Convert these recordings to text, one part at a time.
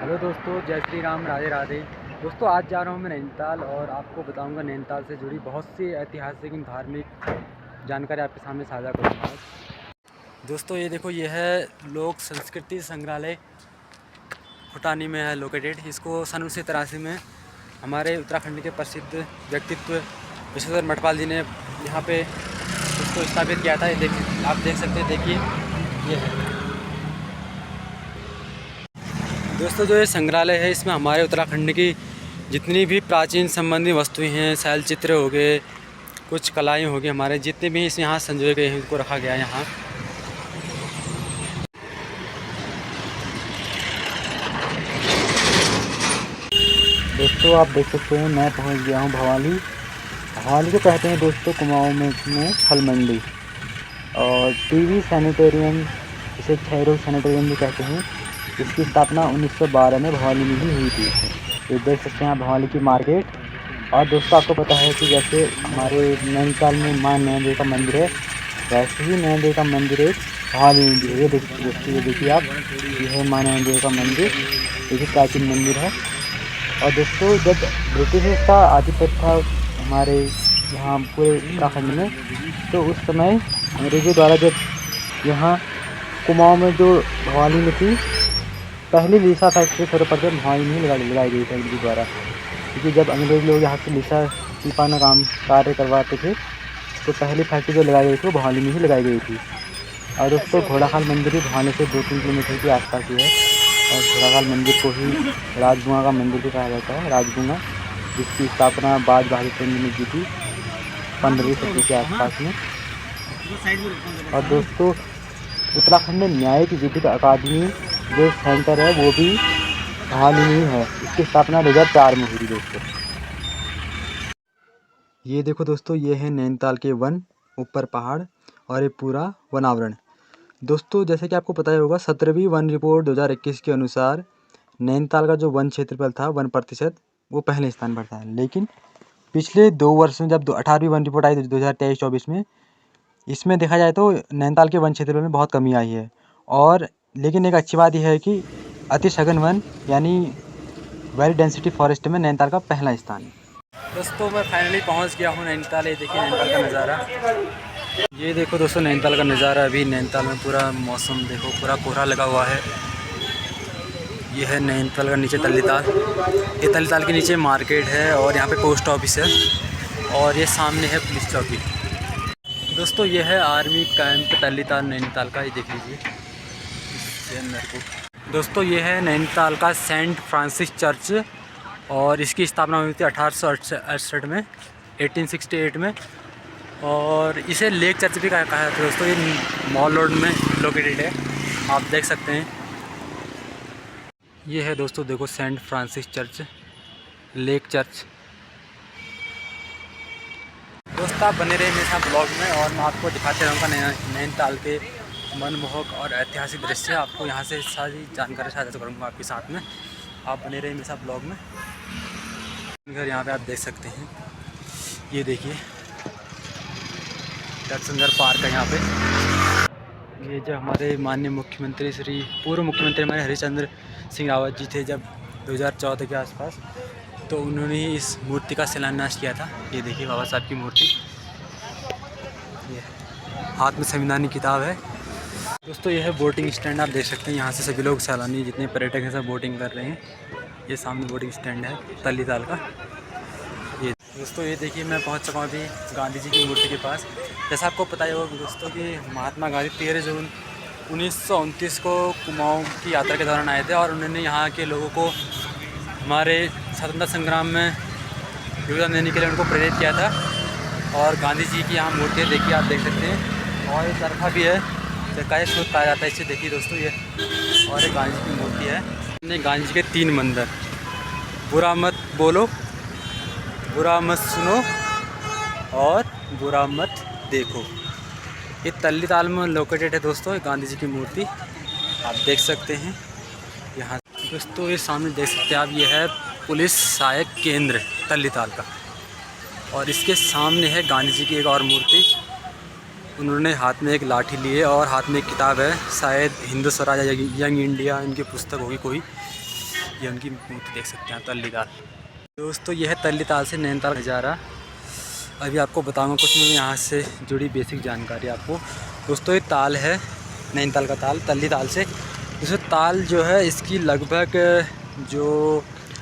Hello दोस्तों, जय श्री राम, राधे राधे। दोस्तों आज जा रहा हूँ मैं नैनीताल और आपको बताऊँगा नैनीताल से जुड़ी बहुत सी ऐतिहासिक एवं धार्मिक जानकारी आपके सामने साझा करूँगा आज। दोस्तों ये देखो, ये है लोक संस्कृति संग्रहालय, फुटानी में है लोकेटेड। इसको सन 1983 में हमारे उत्तराखंड के प्रसिद्ध व्यक्तित्व विश्वेश्वर मठपाल जी ने यहाँ पे इसको स्थापित किया था। ये देखिए, आप देख सकते हैं, देखिए ये है दोस्तों जो ये संग्रहालय है, इसमें हमारे उत्तराखंड की जितनी भी प्राचीन संबंधी वस्तुएं हैं, शैल चित्र हो गए, कुछ कलाएं हो गई, हमारे जितने भी इस यहाँ संजोए गए हैं उनको रखा गया है यहाँ। दोस्तों आप देख सकते हैं, मैं पहुँच गया हूँ भवाली। भवाली को कहते हैं दोस्तों कुमाऊँ में फल मंडी, और टीवी सैनिटेरियम, इसे क्षयरोग सैनिटेरियम भी कहते हैं। इसकी स्थापना 1912 में भवाली में ही हुई थी। ये देख सकते हैं आप भवाली की मार्केट। और दोस्तों आपको पता है कि जैसे हमारे नैनीताल में माँ नैना देवी का मंदिर है, वैसे ही नैना देवी का मंदिर एक भवाली में भी है। ये देखिए दोस्तों, ये देखिए आप, ये है माँ नैना देवी का मंदिर, ये भी प्राचीन मंदिर है। और दोस्तों जब ब्रिटिश का आधिपत्य था हमारे यहाँ पूरे उत्तराखंड में, तो उस समय अंग्रेज़ों द्वारा जब यहाँ कुमाऊँ में जो भवाली में थी, पहली लीसा फैक्ट्री सर्वप्रथम भवाली में लगाई गई थी अंग्रेज़ों द्वारा। क्योंकि जब अंग्रेज़ लोग यहाँ से लीसा पीपाना कार्य करवाते थे, तो पहली फैक्ट्री जो लगाई गई थी वो भवाली में ही लगाई गई थी। और दोस्तों घोड़ाखाल मंदिर भी भवाली से 2-3 किलोमीटर के आसपास ही है। और घोड़ाखाल मंदिर को ही राजगुंगा का मंदिर भी कहा जाता है, राजगुंगा, जिसकी स्थापना बाज बहादुर सिंह ने की थी 15वीं सदी के आसपास में। और दोस्तों उत्तराखंड में न्यायिक विधिक अकादमी जो सेंटर है वो भी भवाली में ही है। इसकी स्थापना 2004 में हुई थी दोस्तों। ये देखो दोस्तों, ये है नैनीताल के वन, ऊपर पहाड़ और ये पूरा वनावरण। दोस्तों जैसे कि आपको पता ही होगा, 17वीं वन रिपोर्ट 2021 के अनुसार नैनीताल का जो वन क्षेत्रफल था 1% वो पहले स्थान पर था। लेकिन पिछले 2 वर्षों में जब 18वीं वन रिपोर्ट आई 2023-24 में, इसमें देखा जाए तो नैनीताल के वन क्षेत्रफल में बहुत कमी आई है। और लेकिन एक अच्छी बात यह है कि अति सघन वन यानी वेरी डेंसिटी फॉरेस्ट में नैनीताल का पहला स्थान है। दोस्तों मैं फाइनली पहुंच गया हूं नैनीताल। ये देखिए नैनीताल का नज़ारा, ये देखो दोस्तों नैनीताल का नज़ारा। अभी नैनीताल में पूरा मौसम देखो, पूरा कोहरा लगा हुआ है। ये है नैनीताल का नीचे तल्लीताल, ये तल्लीताल के नीचे मार्केट है और यहाँ पे पोस्ट ऑफिस है, और ये सामने है पुलिस चौकी। दोस्तों ये है आर्मी कैंप तल्लीताल नैनीताल का, ये देख लीजिए इसके अंदर को। दोस्तों ये है नैनीताल का सेंट फ्रांसिस चर्च, और इसकी स्थापना हुई थी 1868 में, 1868 में। और इसे लेक चर्च भी कहा जाता है दोस्तों। ये मॉल रोड में लोकेटेड है, आप देख सकते हैं। ये है दोस्तों, देखो Saint Francis Church, Lake Church. दोस्तों आप बने रहे मेरे साथ ब्लॉग में, और मैं आपको दिखाते रहूँगा नैनीताल के मनमोहक और ऐतिहासिक दृश्य। आपको यहाँ से सारी जानकारी साझा करूँगा आपके साथ में। आप बने रहे मेरे साथ ब्लॉग में। घर यहाँ पे आप देख सकते हैं, ये देखिए सुंदर पार्क है यहाँ पे। ये जो हमारे माननीय मुख्यमंत्री पूर्व मुख्यमंत्री हमारे हरीशचंद्र सिंह रावत जी थे, जब 2014 के आसपास, तो उन्होंने ही इस मूर्ति का शिलान्यास किया था। ये देखिए बाबा साहब की मूर्ति, ये हाथ में संविधान की किताब है। दोस्तों ये है बोटिंग स्टैंड, आप देख सकते हैं। यहाँ से सभी लोग सैलानी जितने पर्यटक हैं सब बोटिंग कर रहे हैं। ये सामने बोटिंग स्टैंड है तल्लीताल का। ये दोस्तों ये देखिए, मैं पहुँच चुका हूँ अभी गांधी जी की मूर्ति के पास। जैसा आपको पता ही होगा दोस्तों कि महात्मा गांधी 13 जून 1929 को कुमाऊँ की यात्रा के दौरान आए थे, और उन्होंने यहाँ के लोगों को हमारे स्वतंत्रता संग्राम में योगदान देने के लिए उनको प्रेरित किया था। और गांधी जी की यहाँ मूर्ति देखिए, आप देख सकते हैं। और ये चरखा भी है, चरखा एक स्रोत पाया जाता है इससे, देखिए दोस्तों ये। और एक गांधी जी की मूर्ति है। गांधी जी के 3 मंदिर, बुरा मत बोलो, बुरा मत सुनो और बुरा मत देखो, ये तल्लीताल में लोकेटेड है दोस्तों। गांधी जी की मूर्ति आप देख सकते हैं यहाँ दोस्तों। ये सामने देख सकते हैं आप, ये है पुलिस सहायक केंद्र तल्लीताल का, और इसके सामने है गांधी जी की एक और मूर्ति। उन्होंने हाथ में एक लाठी लिए और हाथ में एक किताब है, शायद हिंदू स्वराज या यंग इंडिया इनकी पुस्तक होगी कोई। ये उनकी मूर्ति देख सकते हैं तल्ली ताल। दोस्तों ये है तल्ली ताल से नैनीताल नज़ारा। अभी आपको बताऊंगा कुछ मैं यहाँ से जुड़ी बेसिक जानकारी आपको। दोस्तों ये ताल है नैनीताल का ताल, तल्ली ताल से। दोस्तों ताल जो है इसकी लगभग जो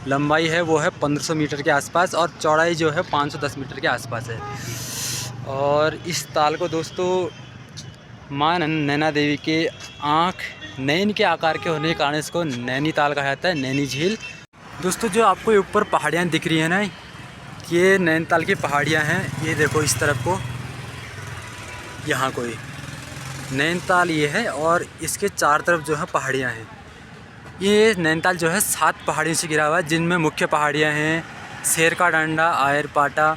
लंबाई है वो है 1500 मीटर के आसपास और चौड़ाई जो है 510 मीटर के आसपास है। और इस ताल को दोस्तों माँ नैना देवी के आँख नैन के आकार के होने के कारण इसको नैनीताल कहा जाता है, नैनी झील। दोस्तों जो आपको ऊपर पहाड़ियाँ दिख रही हैं ना, ये नैनीताल की पहाड़ियाँ हैं। ये देखो इस तरफ को, यहाँ कोई नैनीताल ये है और इसके चार तरफ जो है पहाड़ियाँ हैं। ये नैनीताल जो है 7 पहाड़ियों से घिरा हुआ है, जिनमें मुख्य पहाड़ियाँ हैं शेर का डंडा, आयर पाटा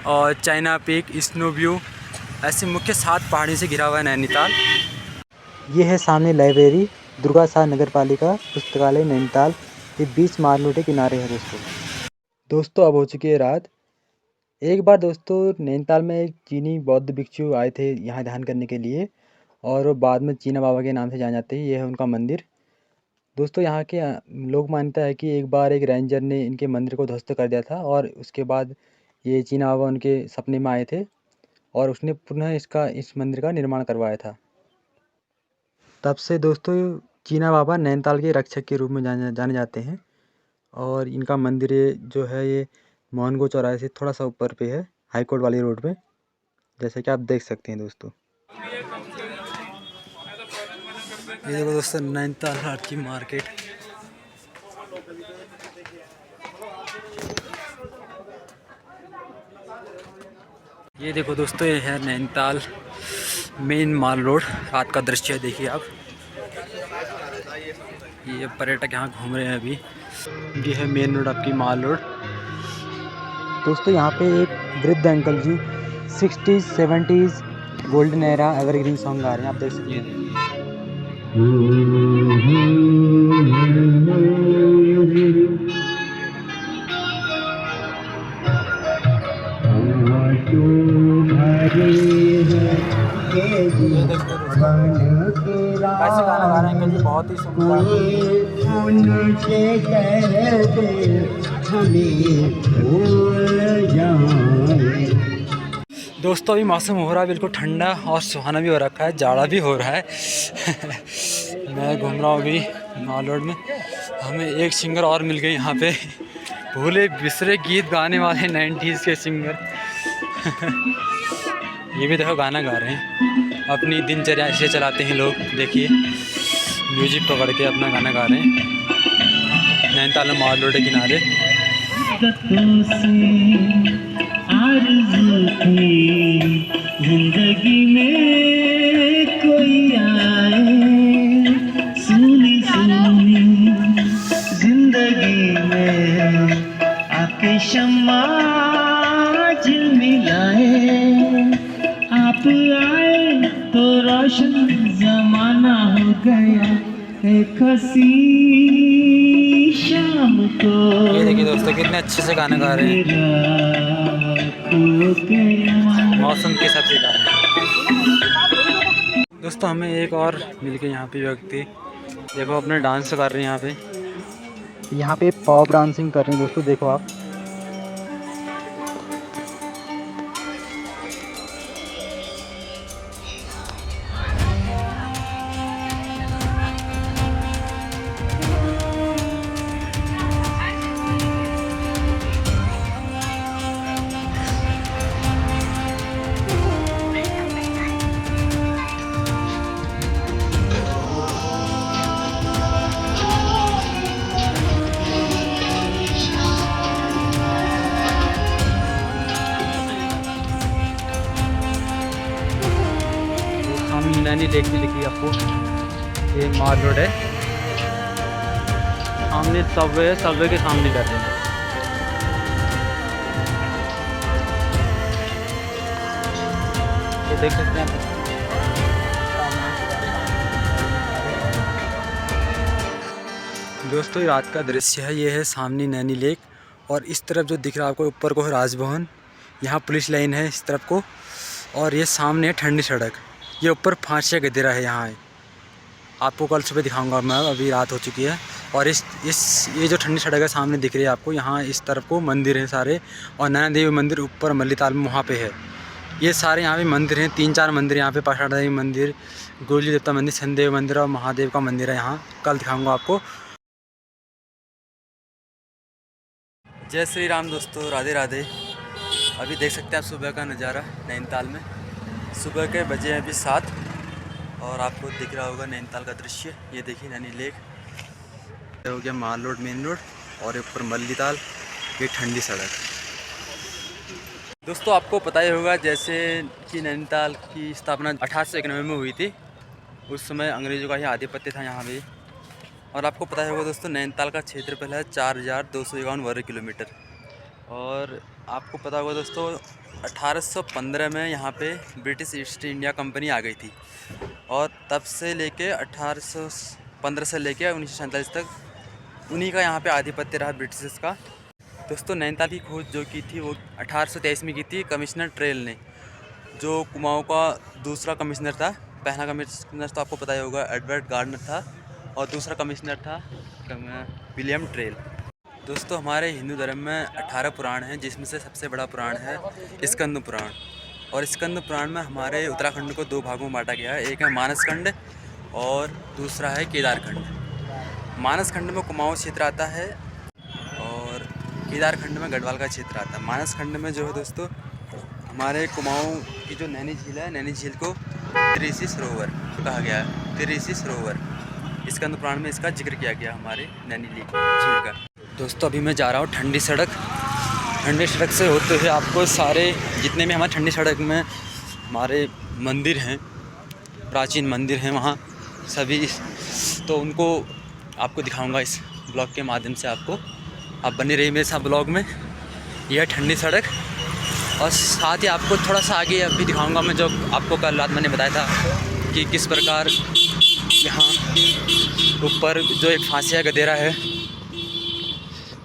और चाइना पीक, स्नो व्यू। ऐसी मुख्य 7 पहाड़ियों से घिरा हुआ है नैनीताल। ये है सामने लाइब्रेरी दुर्गा शाह नगर पालिका पुस्तकालय नैनीताल। ये 20 माल रोड के किनारे है दोस्तों। अब हो चुकी है रात। एक बार दोस्तों नैनीताल में एक चीनी बौद्ध भिक्षु आए थे यहाँ ध्यान करने के लिए, और वो बाद में चीना बाबा के नाम से जाने जाते हैं। ये है उनका मंदिर। दोस्तों यहाँ के लोग मानता है कि एक बार एक रेंजर ने इनके मंदिर को ध्वस्त कर दिया था और उसके बाद ये चीना बाबा उनके सपने में आए थे और उसने पुनः इस मंदिर का निर्माण करवाया था। तब से दोस्तों चीना बाबा नैनीताल के रक्षक के रूप में जाने जाते हैं। और इनका मंदिर जो है ये मोहनगो चौराहे से थोड़ा सा ऊपर पे है, हाई कोर्ट वाली रोड पे, जैसे कि आप देख सकते हैं दोस्तों। ये देखो दोस्तों नैनीताल हाट की मार्केट। ये देखो दोस्तों ये है नैनीताल मेन माल रोड। रात का दृश्य है, देखिए आप। ये पर्यटक यहाँ घूम रहे हैं अभी। ये है मेन रोड आपकी माल रोड। दोस्तों यहाँ पे एक वृद्ध अंकल जी 60s 70s golden era evergreen song गा रहे हैं, आप देख सकते हैं। कैसे गाना गा रहे हैं अंकल जी, बहुत ही सुंदर। दोस्तों अभी मौसम हो रहा है बिल्कुल ठंडा और सुहाना भी हो रखा है, जाड़ा भी हो रहा है। मैं घूम रहा हूँ अभी माल रोड में। हमें एक सिंगर और मिल गए यहाँ पे, भूले बिसरे गीत गाने वाले 90s के सिंगर। ये भी देखो गाना गा रहे हैं, अपनी दिनचर्या ऐसे चलाते हैं लोग। देखिए म्यूजिक पकड़ के अपना गाना गा रहे हैं नैनीताल माल रोड के किनारे। जिंदगी में कोई आए, सुनी सुनी जिंदगी में आके शम्मा झिलमिलाए। आप आए तो रोशन जमाना हो गया, एक हसी शाम को। ये देखिए दोस्तों कितने अच्छे से गाना गा रहे हैं, मौसम के हिसाब से गा रहे हैं। दोस्तों हमें एक और मिल के यहाँ पे व्यक्ति देखो अपने डांस कर रहे हैं यहाँ पे पॉप डांसिंग कर रहे हैं दोस्तों, देखो आप। नैनी लेक भी दिखी आपको, ये माल रोड है। सामने सबवे है, सबवे के सामने कर रहे हैं। तो देख सकते हैं दोस्तों, ये रात का दृश्य है। ये है सामने नैनी लेक और इस तरफ जो दिख रहा है आपको ऊपर को है राजभवन। यहाँ पुलिस लाइन है इस तरफ को, और ये सामने है ठंडी सड़क। ये ऊपर फांसिया गदेरा है यहाँ है। आपको कल सुबह दिखाऊंगा मैं, अभी रात हो चुकी है। और ये जो ठंडी सड़क है सामने दिख रही है आपको, यहाँ इस तरफ को मंदिर हैं सारे, और नैना देवी मंदिर ऊपर मल्लीताल में वहाँ पे है। ये सारे यहाँ पे मंदिर हैं, 3-4 मंदिर यहाँ पे, पाषाण देवी मंदिर, गोली देवता मंदिर, शनिदेव मंदिर और महादेव का मंदिर है यहाँ। कल दिखाऊंगा आपको। जय श्री राम दोस्तों, राधे राधे। अभी देख सकते हैं आप सुबह का नज़ारा नैनीताल में। सुबह के बजे हैं अभी 7 और आपको दिख रहा होगा नैनीताल का दृश्य। ये देखिए नैनी लेक हो गया, माल रोड मेन रोड, और ऊपर मल्लीताल, ये ठंडी सड़क। दोस्तों आपको पता ही होगा जैसे कि नैनीताल की स्थापना 1891 में हुई थी। उस समय अंग्रेज़ों का ही आधिपत्य था यहाँ पे। और आपको पता ही होगा दोस्तों नैनीताल का क्षेत्रफल है 4251 वर्ग किलोमीटर। और आपको पता होगा दोस्तों 1815 में यहाँ पे ब्रिटिश ईस्ट इंडिया कंपनी आ गई थी, और तब से लेके 1815 से लेके 1947 तक उन्हीं का यहाँ पे आधिपत्य रहा, ब्रिटिश का। दोस्तों नैनीताल की खोज जो की थी वो 1823 में की थी कमिश्नर ट्रेल ने, जो कुमाऊँ का दूसरा कमिश्नर था। पहला कमिश्नर तो आपको पता ही होगा एडवर्ड गार्डनर था, और दूसरा कमिश्नर था विलियम ट्रेल। दोस्तों हमारे हिंदू धर्म में 18 पुराण हैं, जिसमें से सबसे बड़ा पुराण है स्कंद पुराण। और स्कंद पुराण में हमारे उत्तराखंड को 2 भागों में बांटा गया है, एक है मानसखंड और दूसरा है केदारखंड। मानसखंड में कुमाऊँ क्षेत्र आता है और केदारखंड में गढ़वाल का क्षेत्र आता है। मानसखंड में जो है दोस्तों हमारे कुमाऊँ की जो नैनी झील है, नैनी झील को त्रिऋषि सरोवर कहा गया है, त्रिऋषि सरोवर। स्कंद पुराण में इसका जिक्र किया गया हमारे नैनी झील का। दोस्तों अभी मैं जा रहा हूँ ठंडी सड़क। ठंडी सड़क से होते हुए आपको सारे जितने भी हमारे ठंडी सड़क में हमारे मंदिर हैं, प्राचीन मंदिर हैं वहाँ सभी, तो उनको आपको दिखाऊंगा इस ब्लॉग के माध्यम से। आप बने रहिए मेरे साथ ब्लॉग में। यह ठंडी सड़क, और साथ ही आपको थोड़ा सा आगे अभी दिखाऊंगा मैं, जो आपको कल रात मैंने बताया था कि किस प्रकार यहाँ ऊपर जो एक फांसिया गदेरा है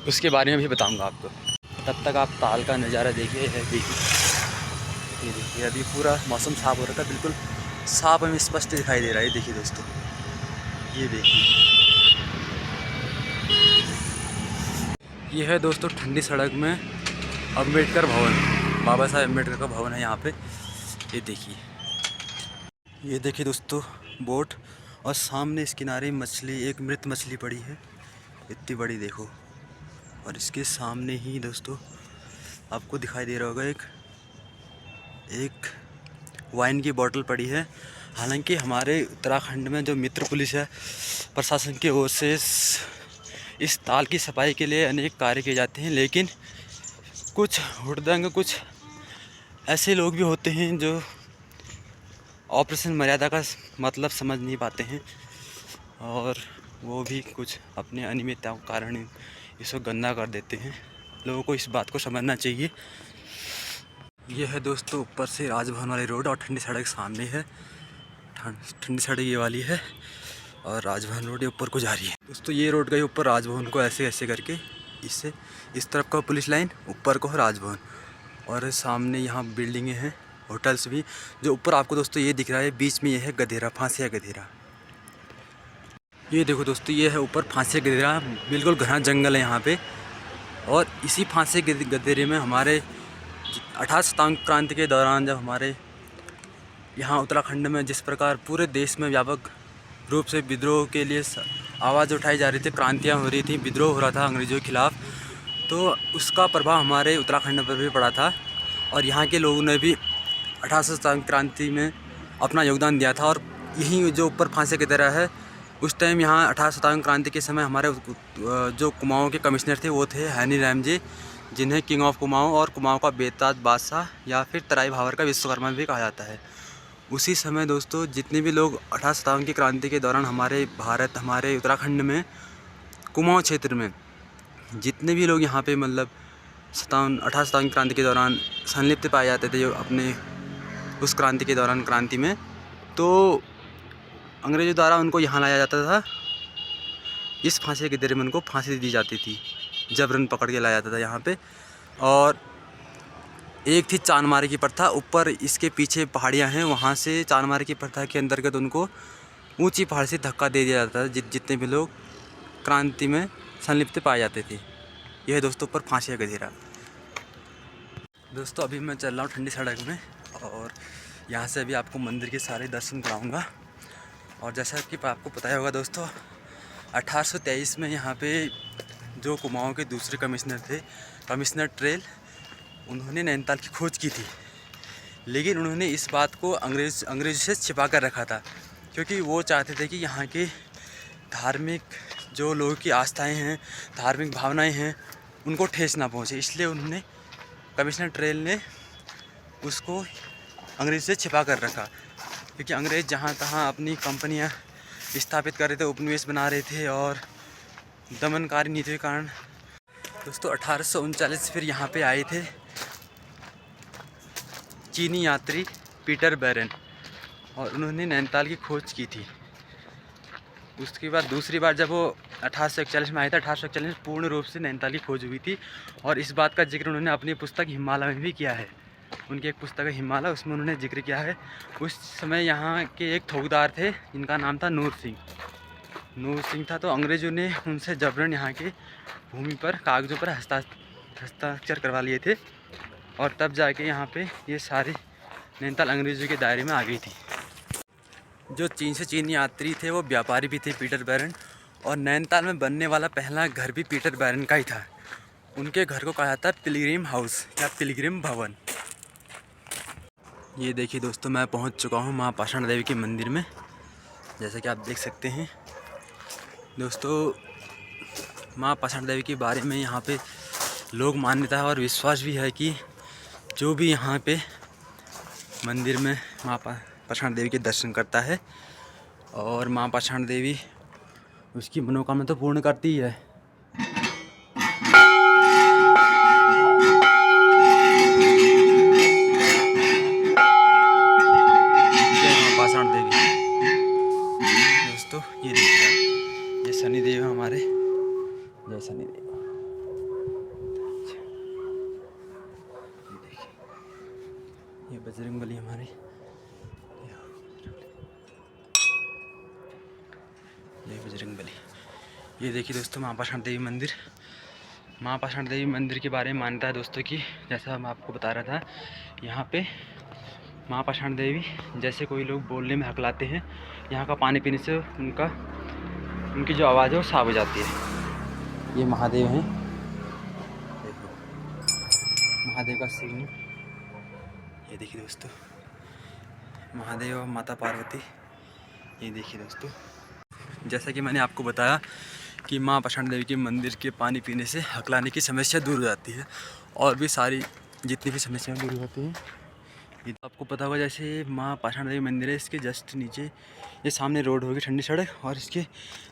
उसके बारे में भी बताऊंगा आपको। तब तक आप ताल का नज़ारा देखिए। ये देखिए अभी पूरा मौसम साफ़ हो रहा था, बिल्कुल साफ एवं स्पष्ट दिखाई दे रहा है। देखिए दोस्तों, ये देखिए, ये है दोस्तों ठंडी सड़क में अम्बेडकर भवन, बाबा साहेब अम्बेडकर का भवन है यहाँ पे। ये देखिए दोस्तों बोट, और सामने इस किनारे मछली, एक मृत मछली पड़ी है, इतनी बड़ी देखो। और इसके सामने ही दोस्तों आपको दिखाई दे रहा होगा एक वाइन की बोतल पड़ी है। हालांकि हमारे उत्तराखंड में जो मित्र पुलिस है, प्रशासन की ओर से इस ताल की सफाई के लिए अनेक कार्य किए जाते हैं, लेकिन कुछ हुड़दंग, कुछ ऐसे लोग भी होते हैं जो ऑपरेशन मर्यादा का मतलब समझ नहीं पाते हैं, और वो भी कुछ अपने अनियमितताओं के कारण इसको गंदा कर देते हैं। लोगों को इस बात को समझना चाहिए। यह है दोस्तों ऊपर से राजभवन वाली रोड, और ठंडी सड़क सामने है। ठंडी सड़क ये वाली है, और राजभवन रोड ऊपर को जा रही है। दोस्तों ये रोड गई ऊपर राजभवन को, ऐसे ऐसे करके, इससे इस तरफ का पुलिस लाइन, ऊपर को है राजभवन, और सामने यहाँ बिल्डिंगें हैं, होटल्स भी। जो ऊपर आपको दोस्तों ये दिख रहा है, बीच में ये है गधेरा, फांसिया गधेरा। ये देखो दोस्तों, ये है ऊपर फांसिया गधेरा, बिल्कुल घना जंगल है यहाँ पे। और इसी फांसिया गधेरे में हमारे 18 सितंबर क्रांति के दौरान, जब हमारे यहाँ उत्तराखंड में जिस प्रकार पूरे देश में व्यापक रूप से विद्रोह के लिए आवाज़ उठाई जा रही थी, क्रांतियाँ हो रही थी, विद्रोह हो रहा था अंग्रेज़ों के खिलाफ़, तो उसका प्रभाव हमारे उत्तराखंड पर भी पड़ा था। और यहाँ के लोगों ने भी 18 सितंबर क्रांति में अपना योगदान दिया था। और यही जो ऊपर फांसी की तरह है, उस टाइम यहाँ 18 सितंबर क्रांति के समय हमारे जो कुमाऊँ के कमिश्नर थे वो थे हैनी रैमजे, जिन्हें किंग ऑफ कुमाऊँ और कुमाऊँ का बेताज बादशाह या फिर तराई भावर का विश्वकर्मा भी कहा जाता है। उसी समय दोस्तों जितने भी लोग 18 सितंबर की क्रांति के दौरान हमारे उत्तराखंड में कुमाऊँ क्षेत्र में जितने भी लोग यहाँ पे मतलब 18 सितंबर क्रांति के दौरान संलिप्त पाए जाते थे, जो अपने उस क्रांति के दौरान क्रांति में, तो अंग्रेज़ों द्वारा उनको यहाँ लाया जाता था। इस फांसी के गधेरे में उनको फांसी दी जाती थी, जबरन पकड़ के लाया जाता था यहाँ पे। और एक थी चांदमारी की प्रथा, ऊपर इसके पीछे पहाड़ियाँ हैं, वहाँ से चांदमारी की प्रथा के अंतर्गत उनको ऊंची पहाड़ से धक्का दे दिया जाता था। जितने भी लोग क्रांति में संलिप्त पाए जाते थे। यह है दोस्तों ऊपर फांसी का गधेरा। दोस्तों अभी मैं चल रहा हूँ ठंडी सड़क में और यहाँ से अभी आपको मंदिर के सारे दर्शन कराऊंगा। और जैसा कि आपको पता ही होगा दोस्तों, 1823 में यहाँ पे जो कुमाऊँ के दूसरे कमिश्नर थे, कमिश्नर ट्रेल, उन्होंने नैनीताल की खोज की थी। लेकिन उन्होंने इस बात को अंग्रेज़ों से छिपा कर रखा था, क्योंकि वो चाहते थे कि यहाँ के धार्मिक जो लोगों की आस्थाएं हैं, धार्मिक भावनाएं हैं, उनको ठेस ना पहुँचे। इसलिए उन्होंने, कमिश्नर ट्रेल ने उसको अंग्रेज़ से छिपा कर रखा, क्योंकि अंग्रेज़ जहाँ तहाँ अपनी कंपनियाँ स्थापित कर रहे थे, उपनिवेश बना रहे थे और दमनकारी नीति के कारण दोस्तों 1839 फिर यहाँ पे आए थे चीनी यात्री पीटर बैरन, और उन्होंने नैनीताल की खोज की थी। उसके बाद दूसरी बार जब वो 1841 में आए थे, 1841 में पूर्ण रूप से नैनीताल की खोज हुई थी। और इस बात का जिक्र उन्होंने अपनी पुस्तक हिमालय में भी किया है। उनकी एक पुस्तक है हिमालय, उसमें उन्होंने जिक्र किया है। उस समय यहाँ के एक थोकदार थे जिनका नाम था नूर सिंह था। तो अंग्रेज़ों ने उनसे जबरन यहाँ के भूमि पर कागज़ों पर हस्ताक्षर करवा लिए थे, और तब जाके यहाँ पे ये सारी नैनीताल अंग्रेज़ों के दायरे में आ गई थी। जो चीन से चीनी यात्री थे वो व्यापारी भी थे, पीटर बैरन, और नैनीताल में बनने वाला पहला घर भी पीटर बैरन का ही था। उनके घर को कहा जाता है पिलग्रिम हाउस या पिलग्रिम भवन। ये देखिए दोस्तों, मैं पहुंच चुका हूं माँ पाषाण देवी के मंदिर में, जैसा कि आप देख सकते हैं। दोस्तों माँ पाषाण देवी के बारे में यहाँ पे लोग मान्यता है और विश्वास भी है कि जो भी यहाँ पे मंदिर में माँ पाषाण देवी के दर्शन करता है, और माँ पाषाण देवी उसकी मनोकामना तो पूर्ण करती ही है। जय माँ पाषाण देवी। दोस्तों ये देखिए, ये शनिदेव हमारे, जय शनिदेव। ये देखिए, ये बजरंगबली हमारे, ये बजरंगबली। ये देखिए दोस्तों माँ पाषाण देवी मंदिर। माँ पाषाण देवी मंदिर के बारे में मान्यता है दोस्तों कि जैसा मैं आपको बता रहा था, यहाँ पे माँ पाषाण देवी जैसे कोई लोग बोलने में हकलाते हैं, यहाँ का पानी पीने से उनकी जो आवाज़ है वो साफ हो जाती है। ये महादेव हैं, देखो महादेव का सिग्न। ये देखिए दोस्तों महादेव और माता पार्वती। ये देखिए दोस्तों, जैसा कि मैंने आपको बताया कि माँ पाषाण देवी के मंदिर के पानी पीने से हकलाने की समस्या दूर हो जाती है, और भी सारी जितनी भी समस्याएं दूर हो जाती हैं। ये आपको पता होगा, जैसे माँ पाषाण देवी मंदिर है, इसके जस्ट नीचे ये सामने रोड होगी ठंडी सड़क, और इसके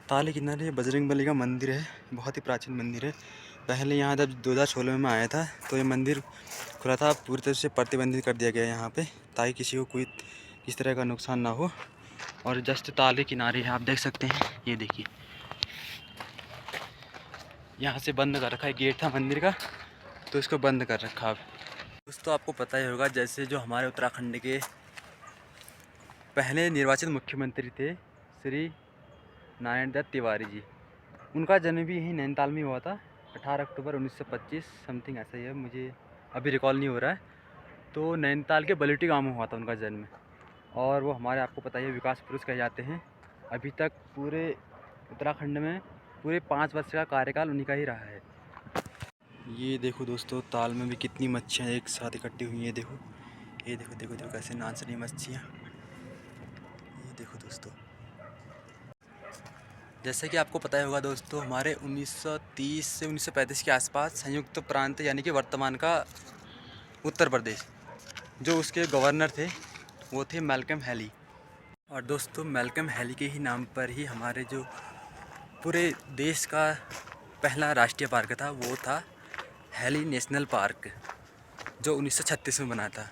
ताले किनारे बजरंगबली का मंदिर है। बहुत ही प्राचीन मंदिर है। पहले यहाँ जब 2016 में आया था तो ये मंदिर खुला था, पूरी तरह से प्रतिबंधित कर दिया गया यहाँ पे, ताकि किसी को कोई किस तरह का नुकसान ना हो। और जस्ट ताले किनारे आप देख सकते हैं, ये देखिए यहाँ से बंद कर रखा है, गेट था मंदिर का तो इसको बंद कर रखा अब। दोस्तों आपको पता ही होगा, जैसे जो हमारे उत्तराखंड के पहले निर्वाचित मुख्यमंत्री थे श्री नारायण दत्त तिवारी जी, उनका जन्म भी यहीं नैनीताल में हुआ था 18 अक्टूबर 1925 समथिंग, ऐसा ही है, मुझे अभी रिकॉल नहीं हो रहा है। तो नैनीताल के बलुटी गाँव में हुआ था उनका जन्म, और वो हमारे आपको पता ही है विकास पुरुष कहे जाते हैं। अभी तक पूरे उत्तराखंड में पूरे 5 वर्ष का कार्यकाल उन्हीं का ही रहा है। ये देखो दोस्तों, ताल में भी कितनी मच्छियाँ एक साथ इकट्ठी हुई हैं। देखो ये देखो देखो देखो कैसे नाच रही मच्छियाँ। ये देखो दोस्तों, जैसे कि आपको पता ही होगा दोस्तों, हमारे 1930 से 1935 के आसपास संयुक्त प्रांत यानी कि वर्तमान का उत्तर प्रदेश, जो उसके गवर्नर थे वो थे मैल्कम हैली। और दोस्तों मैल्कम हैली के ही नाम पर ही हमारे जो पूरे देश का पहला राष्ट्रीय पार्क था वो था हैली नेशनल पार्क, जो 1936 में बना था।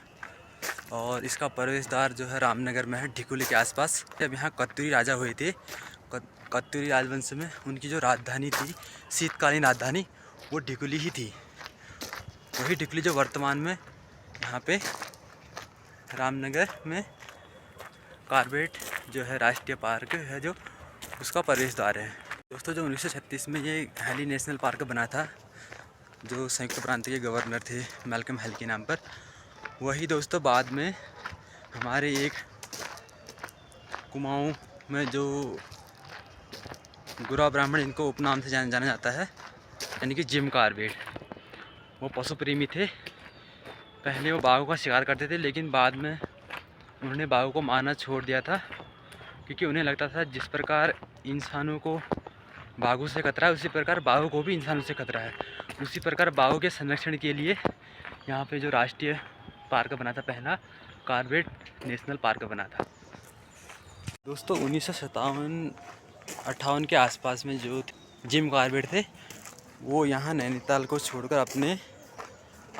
और इसका प्रवेश द्वार जो है रामनगर में है, ढिकुली के आसपास। जब यहाँ कत्यूरी राजा हुए थे, कत्यूरी राजवंश में उनकी जो राजधानी थी, शीतकालीन राजधानी, वो ढिकुली ही थी। वही ढिकुली जो वर्तमान में यहाँ पे रामनगर में कॉर्बेट जो है राष्ट्रीय पार्क है, जो उसका प्रवेश द्वार है। दोस्तों जो 1936 में ये हैली नेशनल पार्क बना था, जो संयुक्त प्रांत के गवर्नर थे मैल्कम हैली के नाम पर, वही दोस्तों बाद में हमारे एक कुमाऊं में जो गुरा ब्राह्मण, इनको उपनाम से जाना जाता है, यानी कि जिम कॉर्बेट, वो पशु प्रेमी थे। पहले वो बाघों का शिकार करते थे, लेकिन बाद में उन्होंने बाघों को मारना छोड़ दिया था, क्योंकि उन्हें लगता था जिस प्रकार इंसानों को बाघों से खतरा है, उसी प्रकार बाघों को भी इंसानों से खतरा है। उसी प्रकार बाघों के संरक्षण के लिए यहाँ पे जो राष्ट्रीय पार्क बना था, पहला कॉर्बेट नेशनल पार्क बना था। दोस्तों 1957-58 के आसपास में जो जिम कॉर्बेट थे, वो यहाँ नैनीताल को छोड़कर अपने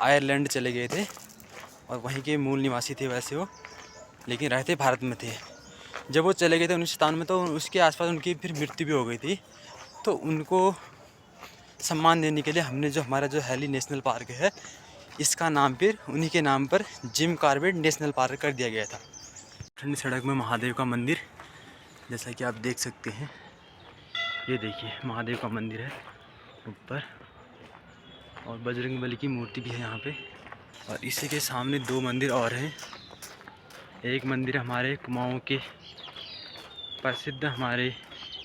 आयरलैंड चले गए थे, और वहीं के मूल निवासी थे वैसे वो, लेकिन रहते भारत में थे। जब वो चले गए थे 1957 में, तो उसके आसपास उनकी फिर मृत्यु भी हो गई थी। तो उनको सम्मान देने के लिए हमने जो हमारा जो हैली नेशनल पार्क है, इसका नाम फिर उन्हीं के नाम पर जिम कॉर्बेट नेशनल पार्क कर दिया गया था। ठंडी सड़क में महादेव का मंदिर, जैसा कि आप देख सकते हैं, ये देखिए महादेव का मंदिर है ऊपर, और बजरंगबली की मूर्ति भी है यहाँ पे। और इसी के सामने 2 मंदिर और हैं। एक मंदिर हमारे कुमाऊं के प्रसिद्ध हमारे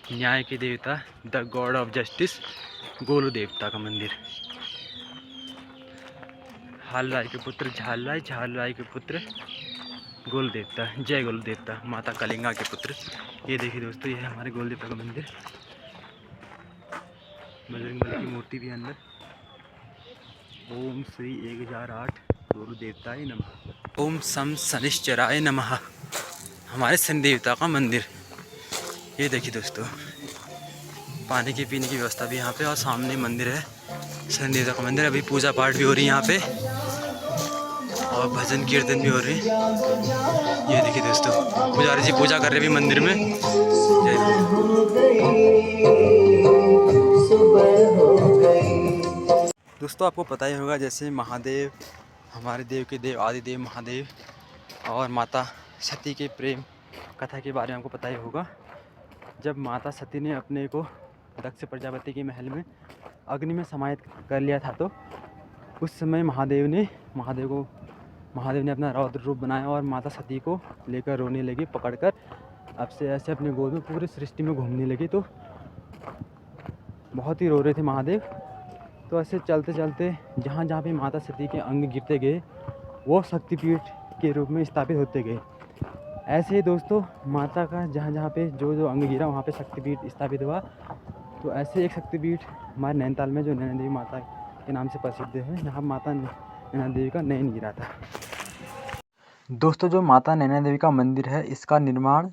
न्याय के देवता the God of justice Golu देवता का मंदिर, हालराय के पुत्र झालराय के पुत्र गोलू देवता, जय गोलू देवता, माता कलिंगा के पुत्र। ये देखिए दोस्तों, ये है हमारे गोलू देवता का मंदिर। बजरंगबली की मूर्ति भी अंदर। ओम श्री 1008 गोलू देवताय नमः। ओम सम शनिश्चराय नमः, हमारे शनि देवता का मंदिर। ये देखिए दोस्तों, पानी की पीने की व्यवस्था भी यहाँ पे, और सामने मंदिर है शनि देवता का मंदिर। अभी पूजा पाठ भी हो रही है यहाँ पे, और भजन कीर्तन भी हो रहे हैं। ये देखिए दोस्तों, पुजारी जी पूजा कर रहे हैं भी मंदिर में। दोस्तों आपको पता ही होगा, जैसे महादेव, हमारे देव के देव आदिदेव महादेव, और माता सती के प्रेम कथा के बारे में आपको पता ही होगा। जब माता सती ने अपने को दक्ष प्रजापति के महल में अग्नि में समाहित कर लिया था, तो उस समय महादेव ने अपना रौद्र रूप बनाया, और माता सती को लेकर रोने लगी पकड़कर। अब से ऐसे अपने गोद में पूरी सृष्टि में घूमने लगी, तो बहुत ही रो रहे थे महादेव। तो ऐसे चलते चलते जहाँ जहाँ पे माता सती के अंग गिरते गए, वो शक्तिपीठ के रूप में स्थापित होते गए। ऐसे ही दोस्तों, माता का जहाँ जहाँ पे जो अंग गिरा, वहाँ पे शक्तिपीठ स्थापित हुआ। तो ऐसे एक शक्तिपीठ हमारे नैनीताल में, जो नैना देवी माता के नाम से प्रसिद्ध है, यहाँ माता नैना देवी का नयन गिरा था। दोस्तों जो माता नैना देवी का मंदिर है, इसका निर्माण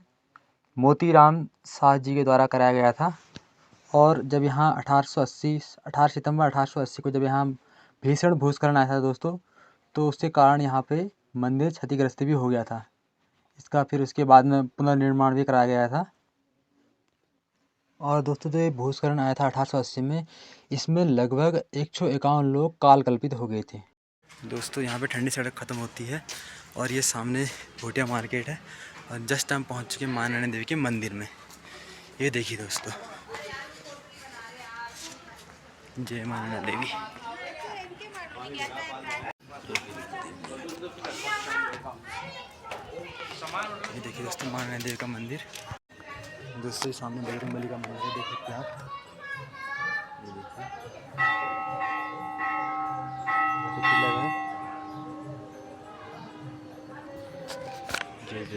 मोतीराम शाह जी के द्वारा कराया गया था। और जब यहाँ 18 सितंबर 1880 को जब यहाँ भीषण भूस्खलन आया था दोस्तों, तो उसके कारण यहाँ पे मंदिर क्षतिग्रस्त भी हो गया था। इसका फिर उसके बाद में पुनर्निर्माण भी कराया गया था। और दोस्तों जो ये भूस्खलन आया था 1880 में, इसमें लगभग 151 लोग काल कल्पित हो गए थे। दोस्तों यहाँ पे ठंडी सड़क ख़त्म होती है, और ये सामने भोटिया मार्केट है, और जस्ट हम पहुँच चुके माँ नैना देवी के मंदिर में। ये देखिए दोस्तों, जय माँ नैना देवी। ये देखिए दोस्तों, माँ नैना देवी का मंदिर। दोस्तों सामने बजरंगबली का मंदिर देख सकते हैं आप। ये देखिए जय जय।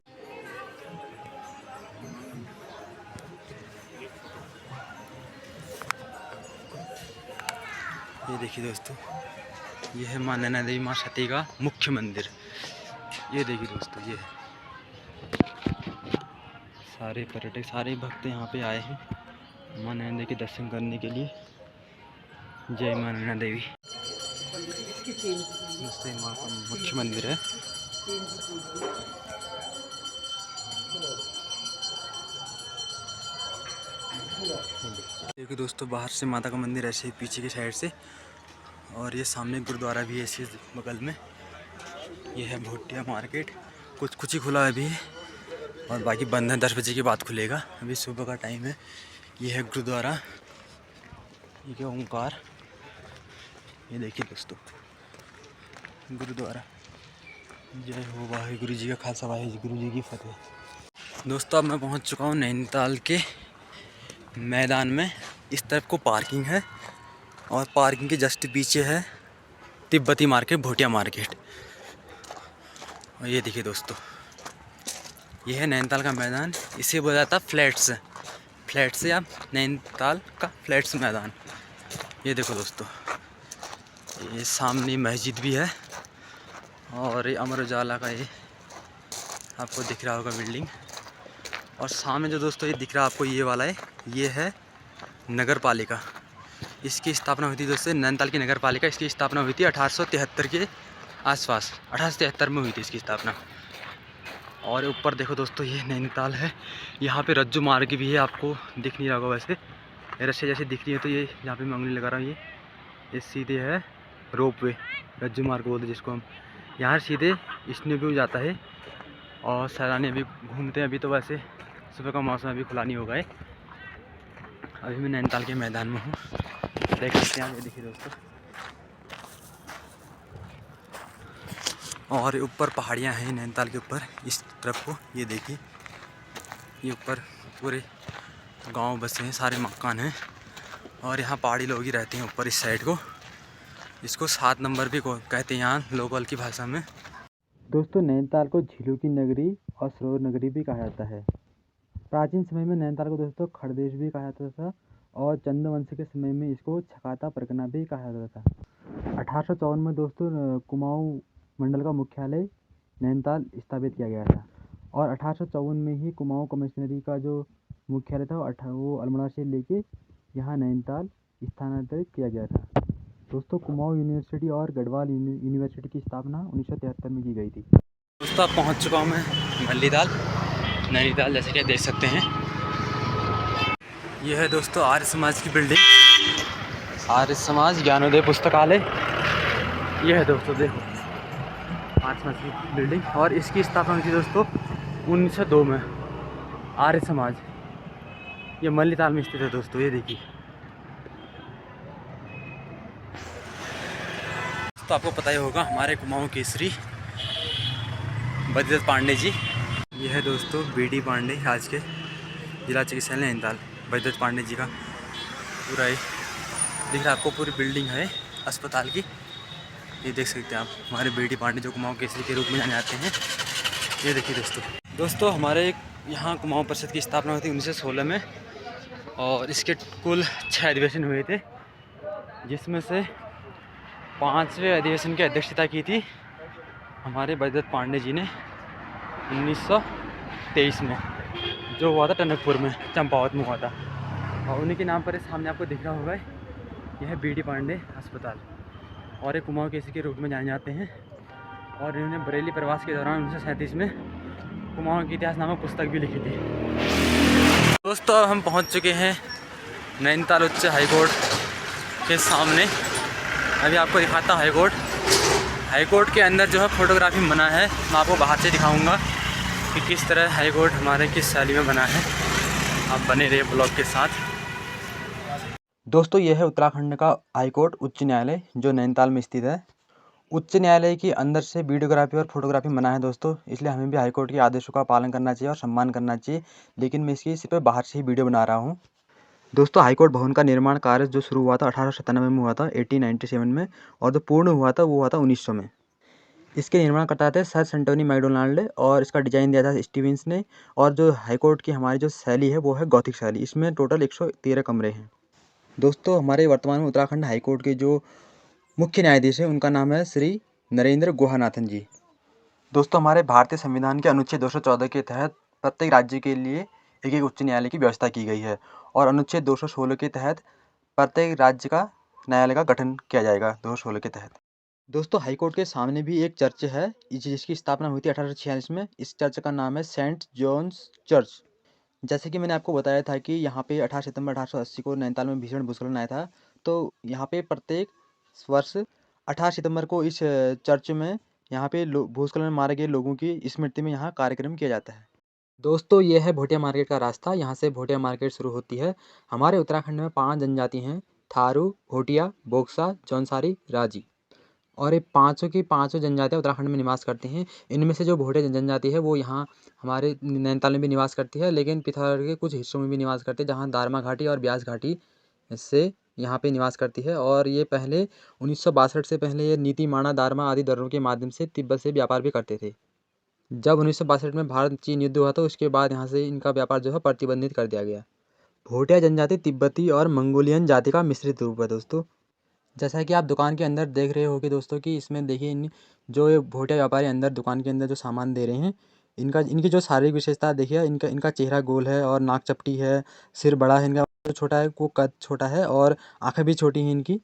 ये देखिए दोस्तों, ये है माँ नैना देवी माँ सती का मुख्य मंदिर। ये देखिए दोस्तों, ये सारे पर्यटक, सारे भक्त यहाँ पे आए हैं माँ नैना देवी के दर्शन करने के लिए। जय माँ नैना देवी। दोस्तों माँ का मुख्य मंदिर है। देखिए दोस्तों, बाहर से माता का मंदिर ऐसे ही पीछे की साइड से, और ये सामने गुरुद्वारा भी है इसी बगल में। ये है भोटिया मार्केट, कुछ ही खुला है अभी, और बाकी बंद है, 10 बजे के बाद खुलेगा। अभी सुबह का टाइम है, ये है गुरुद्वारा, ये क्या ओंकार, ये देखिए दोस्तों गुरुद्वारा। जय हो वाहिगुरु जी का खालसा वाहिगुरु जी की फतेह। दोस्तों अब मैं पहुंच चुका हूं नैनीताल के मैदान में। इस तरफ को पार्किंग है और पार्किंग के जस्ट पीछे है तिब्बती मार्केट, भोटिया मार्केट। और ये देखिए दोस्तों, ये है नैनीताल का मैदान। इसे बोला जाता फ्लैट्स, फ्लैट्स या नैनीताल का फ्लैट्स मैदान। ये देखो दोस्तों, ये सामने मस्जिद भी है और ये अमर उजाला का ये आपको दिख रहा होगा बिल्डिंग। और सामने जो दोस्तों ये दिख रहा है आपको, ये वाला है, ये है नगर पालिका। इसकी स्थापना हुई थी दोस्तों, नैनीताल की नगर पालिका, इसकी स्थापना हुई थी 1873 के आसपास, 1873 में हुई थी इसकी स्थापना। और ऊपर देखो दोस्तों, ये नैनीताल है। यहाँ पे रज्जू मार्ग भी है, आपको दिख नहीं रहा होगा वैसे, रस्से जैसे दिख रही है। तो ये यहाँ पे मैं उंगली लगा रहा हूँ, ये सीधे है रोप वे, रज्जू मार्ग बोलते जिसको हम। यहाँ सीधे स्नो व्यू जाता है और सैलानी अभी घूमते हैं। अभी तो वैसे सुबह का मौसम अभी खुला नहीं होगा है। अभी मैं नैनीताल के मैदान में हूँ, देख सकते हैं आप। ये देखिए दोस्तों, और ऊपर पहाड़ियाँ हैं नैनीताल के ऊपर इस तरफ को। ये देखिए, ये ऊपर पूरे गांव बसे हैं, सारे मकान हैं और यहाँ पहाड़ी लोग ही रहते हैं ऊपर इस साइड को। इसको 7 नंबर भी कहते हैं यहाँ लोकल की भाषा में। दोस्तों नैनीताल को झीलों की नगरी और सरोवर नगरी भी कहा जाता है। प्राचीन समय में नैनीताल को दोस्तों खड़देश भी कहा जाता था और चंद्रवंश के समय में इसको छकाता परगना भी कहा जाता था। 1854 में दोस्तों कुमाऊं मंडल का मुख्यालय नैनीताल स्थापित किया गया था और 1854 में ही कुमाऊं कमिश्नरी का जो मुख्यालय था वो अल्मोड़ा से लेके यहाँ नैनीताल स्थानांतरित किया गया था। दोस्तों कुमाऊं यूनिवर्सिटी और गढ़वाल यूनिवर्सिटी की स्थापना 1973 में की गई थी। दोस्तों अब पहुँच चुका हूँ मैं मल्लीदाल नैनीताल, जैसे कि देख सकते हैं। यह है दोस्तों आर्य समाज की बिल्डिंग, आर्य समाज ज्ञानोदय पुस्तकालय। यह है दोस्तों देखो आर्य समाज की बिल्डिंग, और इसकी स्थापना हुई थी दोस्तों 1902 में। आर्य समाज ये मल्लीताल में स्थित है दोस्तों, ये देखिए। तो आपको पता ही होगा हमारे कुमाऊं केसरी बद्रीदत्त पांडे जी। यह है दोस्तों बीडी पांडे, आज के जिला चिकित्सालय नैनीताल। बद्रीदत्त पांडे जी का पूरा ही दिख रहा है आपको, पूरी बिल्डिंग है अस्पताल की। ये देख सकते हैं आप, हमारे बीडी पांडे जो कुमाऊं केसरी के रूप में जाने जाते हैं। ये देखिए दोस्तों हमारे यहाँ कुमाऊं परिषद की स्थापना हुई थी 1916 में और इसके कुल 6 अधिवेशन हुए थे, जिसमें से 5वें अधिवेशन की अध्यक्षता की थी हमारे बद्रीदत्त पांडे जी ने 1923 में, जो हुआ था टनकपुर में, चंपावत में हुआ था। और उन्हीं के नाम पर सामने आपको दिख रहा होगा, यह है बीडी पांडे अस्पताल और ये कुमाऊं केसरी के रूप में जाने जाते हैं। और इन्होंने बरेली प्रवास के दौरान 1937 में कुमाऊं के इतिहास नामक पुस्तक भी लिखी थी। दोस्तों अब हम पहुंच चुके हैं नैनीताल उच्च हाईकोर्ट के सामने। अभी आपको दिखाता हूँ हाईकोर्ट। हाईकोर्ट के अंदर जो है फ़ोटोग्राफी बना है, मैं आपको बाहर से दिखाऊंगा कि किस तरह हाईकोर्ट हमारे किस शैली में बना है। आप बने रहिए ब्लॉग के साथ। दोस्तों यह है उत्तराखंड का हाईकोर्ट उच्च न्यायालय जो नैनीताल में स्थित है। उच्च न्यायालय के अंदर से वीडियोग्राफी और फोटोग्राफी मना है दोस्तों, इसलिए हमें भी हाईकोर्ट के आदेशों का पालन करना चाहिए और सम्मान करना चाहिए। लेकिन मैं इसकी सिर्फ बाहर से ही वीडियो बना रहा हूँ। दोस्तों हाईकोर्ट भवन का निर्माण कार्य जो शुरू हुआ था 1897 में हुआ था, 1897 में, और जो पूर्ण हुआ था वो हुआ था 1900 में। इसके निर्माणकर्ता थे सर सेंटोनी मैकडोनाल्ड और इसका डिजाइन दिया था स्टीवेंस ने। और जो हाईकोर्ट की हमारी जो शैली है वो है गौथिक शैली। इसमें टोटल 113 कमरे हैं। दोस्तों हमारे वर्तमान में उत्तराखंड हाईकोर्ट के जो मुख्य न्यायाधीश हैं उनका नाम है श्री नरेंद्र गुहानाथन जी। दोस्तों हमारे भारतीय संविधान के अनुच्छेद 214 के तहत प्रत्येक राज्य के लिए एक एक उच्च न्यायालय की व्यवस्था की गई है और अनुच्छेद 216 के तहत प्रत्येक राज्य का न्यायालय का गठन किया जाएगा 216 के तहत। दोस्तों हाईकोर्ट के सामने भी एक चर्च है जिसकी स्थापना हुई थी 1846 में। इस चर्च का नाम है सेंट जॉन्स चर्च। जैसे कि मैंने आपको बताया था कि यहाँ पे 18 सितंबर 1880 को नैनीताल में भीषण भूस्खलन आया था, तो यहाँ पे प्रत्येक वर्ष 18 सितंबर को इस चर्च में यहाँ पे भूस्खलन में मारे गए लोगों की स्मृति में यहाँ कार्यक्रम किया जाता है। दोस्तों ये है भोटिया मार्केट का रास्ता। यहाँ से भोटिया मार्केट शुरू होती है। हमारे उत्तराखंड में 5 जनजाति हैं: थारू, भोटिया, बोक्सा, जौनसारी, राजी। और ये पाँचों की पाँचों जनजातियाँ उत्तराखंड में निवास करती हैं। इनमें से जो भोटिया जनजाति है वो यहाँ हमारे नैनीताल में भी निवास करती है, लेकिन पिथौरागढ़ के कुछ हिस्सों में भी निवास करती है, जहाँ दारमा घाटी और ब्यास घाटी से यहाँ पे निवास करती है। और ये पहले 1962 से पहले ये नीति माणा, दारमा आदि दर्रों के माध्यम से तिब्बत से व्यापार भी करते थे। जब 1962 में भारत चीन युद्ध हुआ तो उसके बाद यहाँ से इनका व्यापार जो है प्रतिबंधित कर दिया गया। भोटिया जनजाति तिब्बती और मंगोलियन जाति का मिश्रित रूप है दोस्तों। जैसा कि आप दुकान के अंदर देख रहे हो कि दोस्तों कि इसमें देखिए जो ये भोटिया व्यापारी अंदर दुकान के अंदर जो सामान दे रहे हैं, इनकी जो शारीरिक विशेषता देखिए, इनका इनका चेहरा गोल है और नाक चपटी है, सिर बड़ा है, इनका जो छोटा है वो कद छोटा है और आँखें भी छोटी हैं इनकी।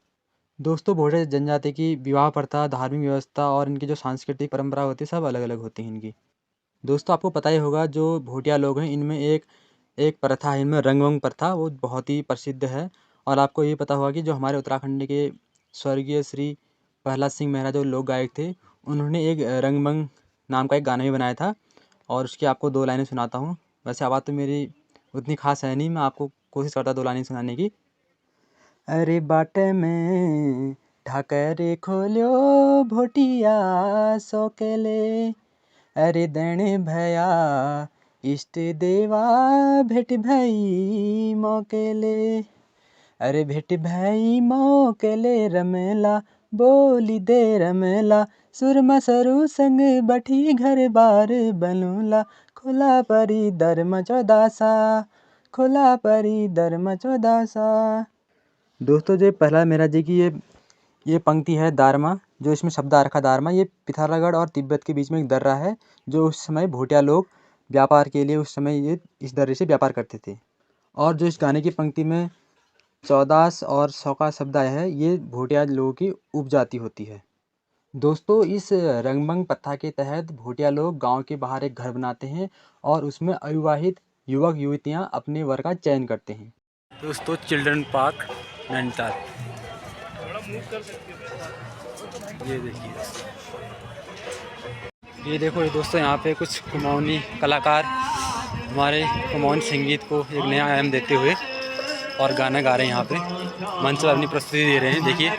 दोस्तों भोटिया जनजाति की विवाह प्रथा, धार्मिक व्यवस्था और इनकी जो सांस्कृतिक परंपरा होती है सब अलग अलग होती हैं इनकी। दोस्तों आपको पता ही होगा जो भोटिया लोग हैं इनमें एक एक प्रथा है, इनमें रंगभंग प्रथा, वो बहुत ही प्रसिद्ध है। और आपको ये पता होगा कि जो हमारे उत्तराखंड के स्वर्गीय श्री प्रहलाद सिंह मेहरा जो लोक गायक थे, उन्होंने एक रंगभंग नाम का एक गाना भी बनाया था। और उसकी आपको 2 लाइनें सुनाता हूँ। वैसे आवाज़ तो मेरी उतनी खास है नहीं, मैं आपको कोशिश करता 2 लाइनें सुनाने की। अरे बाटे में ढाकरे खोल्यो भोटिया सोकेले, अरे दणे भया इष्ट देवा भेट भई मोकेले, अरे भेट भई मोकेले रमेला बोली दे रमेला, सुरमा सरू संग बठी घर बार बनूला, खोला परी धर्म चौदासा, खोला परी धर्म चौदासा। दोस्तों जो प्रहलाद मेहरा जी की ये पंक्ति है दारमा, जो इसमें शब्द आ रखा दारमा, ये पिथौरागढ़ और तिब्बत के बीच में एक दर्रा है, जो उस समय भोटिया लोग व्यापार के लिए उस समय ये इस दर्रे से व्यापार करते थे। और जो इस गाने की पंक्ति में चौदास और सौ का शब्द आया है, ये भोटिया लोगों की उपजाति होती है। दोस्तों इस रंगभंग प्रथा के तहत भोटिया लोग गांव के बाहर एक घर बनाते हैं और उसमें अविवाहित युवक युवतियां अपने वर का चयन करते हैं। दोस्तों चिल्ड्रन पार्क नैनीताल, ये देखिए, ये देखो ये दोस्तों यहाँ पे कुछ कुमाऊनी कलाकार हमारे कुमाऊनी संगीत को एक नया आयाम देते हुए और गाना गा रहे हैं। यहाँ पे मंच पर अपनी प्रस्तुति दे रहे हैं। देखिए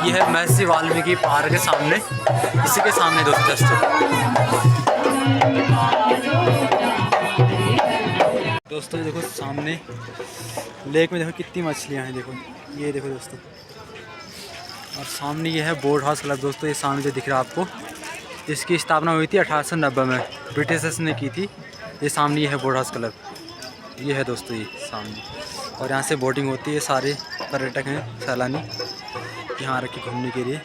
यह है महर्षि वाल्मीकि पहाड़ के सामने, इसी के सामने दोस्तों जस्ट दोस्तों देखो सामने लेक में देखो कितनी मछलियां हैं। देखो ये देखो दोस्तों, और सामने ये है बोट हाउस क्लब। दोस्तों ये सामने जो दिख रहा है आपको, इसकी स्थापना हुई थी 1890 में, ब्रिटिशर्स ने की थी। ये सामने ये है बोट हाउस क्लब, ये है दोस्तों ये सामने। और यहाँ से बोटिंग होती है, सारे पर्यटक हैं सैलानी यहाँ रखे घूमने के लिए।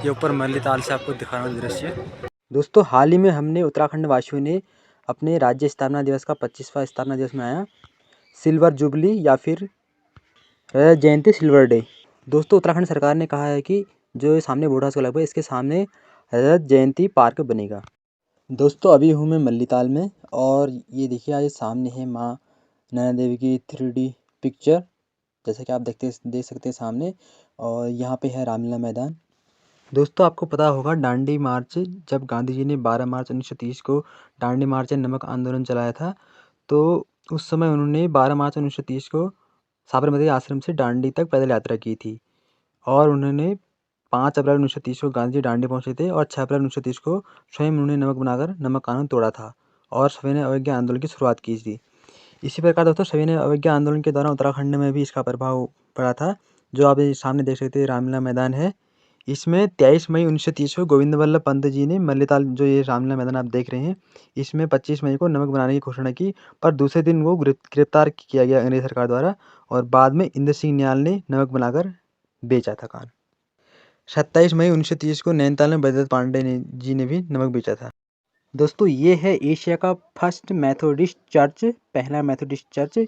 ये ऊपर मल्ली ताल से आपको दिखाना दृश्य। दोस्तों हाल ही में हमने उत्तराखंड वासियों ने अपने राज्य स्थापना दिवस का 25वां स्थापना दिवस मनाया, सिल्वर जुबली या फिर रजत जयंती सिल्वर डे। दोस्तों उत्तराखंड सरकार ने कहा है कि जो सामने बोट हाउस क्लब है इसके सामने रजत जयंती पार्क बनेगा। दोस्तों अभी हूँ मैं मल्लीताल में, और ये देखिए आज सामने है माँ नैना देवी की 3D पिक्चर, जैसा कि आप देख सकते हैं सामने। और यहाँ पे है रामलीला मैदान। दोस्तों आपको पता होगा दांडी मार्च, जब गांधी जी ने 12 मार्च 1930 को दांडी मार्च या नमक आंदोलन चलाया था, तो उस समय उन्होंने 12 मार्च 1930 को साबरमती आश्रम से दांडी तक पैदल यात्रा की थी। और उन्होंने 5 अप्रैल 1930 को गांधी जी दांडी पहुँचे थे और 6 अप्रैल 1930 को स्वयं उन्होंने नमक बनाकर नमक कानून तोड़ा था और सविनय अवज्ञा आंदोलन की शुरुआत की थी। इसी प्रकार दोस्तों सविनय अवज्ञा आंदोलन के दौरान उत्तराखंड में भी इसका प्रभाव पड़ा था। जो आप सामने देख सकते हैं रामलीला मैदान है, इसमें 23 मई 1930 को गोविंद वल्लभ पंत जी ने मल्लीताल, जो ये रामलीला मैदान आप देख रहे हैं, इसमें 25 मई को नमक बनाने की घोषणा की, पर दूसरे दिन वो गिरफ्तार किया गया अंग्रेज सरकार द्वारा, और बाद में इंद्र सिंह नियाल ने नमक बनाकर बेचा था कान। 27 मई 1930 को नैनीताल में बद्रीनाथ पांडे जी ने भी नमक बेचा था। दोस्तों, ये है एशिया का फर्स्ट मेथोडिस्ट चर्च, पहला मेथोडिस्ट चर्च।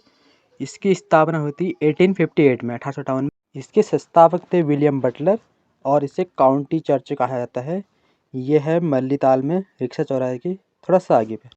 इसकी स्थापना हुई थी 1858 में, 1858 में। इसके संस्थापक थे विलियम बटलर, और इसे काउंटी चर्च कहा जाता है। यह है मल्लीताल में, रिक्शा चौराहे की थोड़ा सा आगे पे।